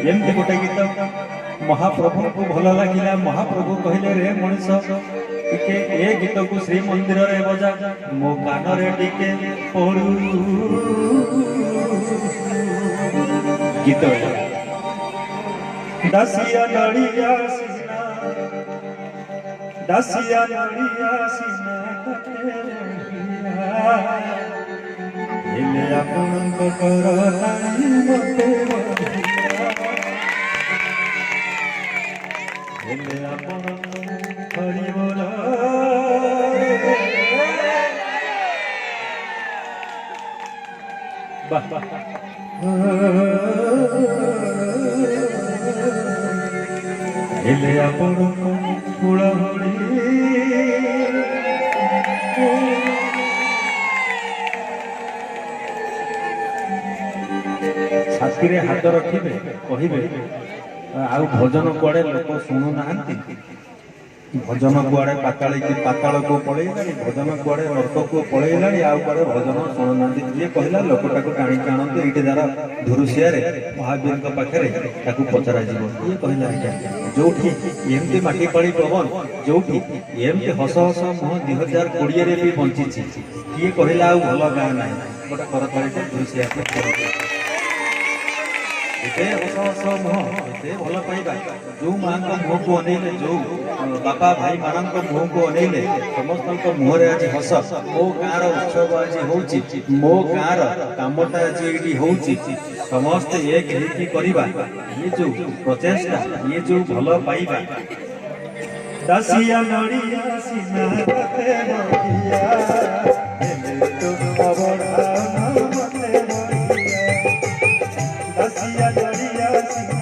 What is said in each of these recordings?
एमती गोटे गीत महाप्रभु को भल लगिला। महाप्रभु कहले रे मनीष टिके ए गीत को श्री मंदिर रे बजा मो कान रे टिके पड़ू गीत दासिया नड़िया सीना दासिया नड़िया सीना हेले आपनक करताई मते हेले आपनक हरि बोल हेले आपनक फूल हरि छाती रे हाथ रखिबे कहिबे आउ भजन कुआड़े लोक शुणु ना भजन कुआड़े पाताल को पलैला भजन कुआड़े नर्क को पलैला आउ कुआड़े भजन शुणु ना किए कहला लोकटा को टाणी आनते ये दार धुरुसिया महावीर पाखे पचरा ये कहला जो एमती माटी पाड़ी पवन जो एमती हस हस मुह 2020 भी बंची किए कहला आउ भल गाँ ना गोटे करताली धुरुसिया एते हस हस मुह एते भल पाइबा जो माँ मुह को अनेले जो बापा भाई मान मुह को अनेले समस्त मुहर आज हस मो गाँव उत्सव आज होची मो गाँव कामटा आज ये होची समस्त एक करवा ये जो प्रचेषा ये जो भल पाइबा दासिया नड़िया सीना मते बढ़िया हेले तो अबढ़ा मते बढ़िया दासिया नड़िया सीना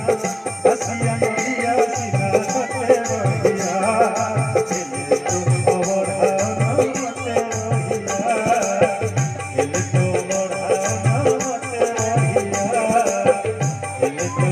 दासिया नड़िया सीना मते बढ़िया हेले तो अबढ़ा मते बढ़िया हेले तो अबढ़ा मते बढ़िया हेले तो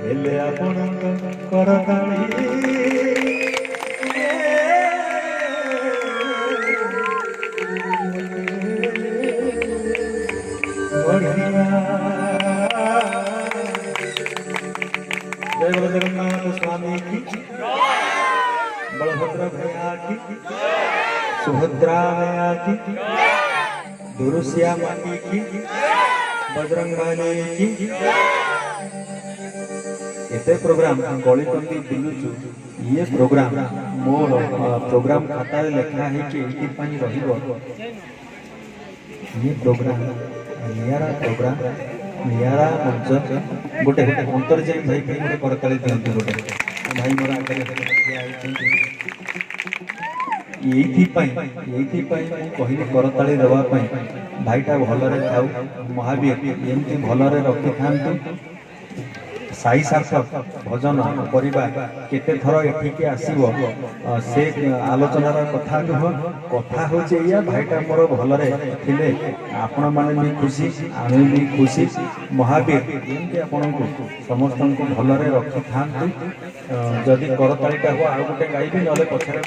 ହେଲେ ଆପଣଙ୍କ କରତାଳି जय बोलो जगन्नाथ स्वामी की, बलभद्र भैया की, सुभद्रा मैया की, दुरुसिया माती की, बजरंग बली की। एते प्रोग्राम गली कंदी बुलुचु ये प्रोग्राम मोर प्रोग्राम खाता लेखा है कि एटी पानी रहिबो। ये प्रोग्राम नियारा प्रोग्राम नियारा मंच गोटे अंतर्जाई भाई भाई गोटे करताली दियंतु गोटे भाई मोर आगे एथि पाई कहली करताली देवा भाईटा भलरे थाउ महावीर एमती भलरे रखि थांतु। साई सार्थक भजन परिवार केते थर एठिके आसीबो से आलोचनार कथा नुह कथा होचे या भाईटा मोर भलरे थिले आपण माने भी खुशी आमे भी खुशी। महावीर एमती आपनकु समस्तनकु भलरे रखि थांतु। जदि करतालीटा हो आ गोटे गाइबे नले पछरे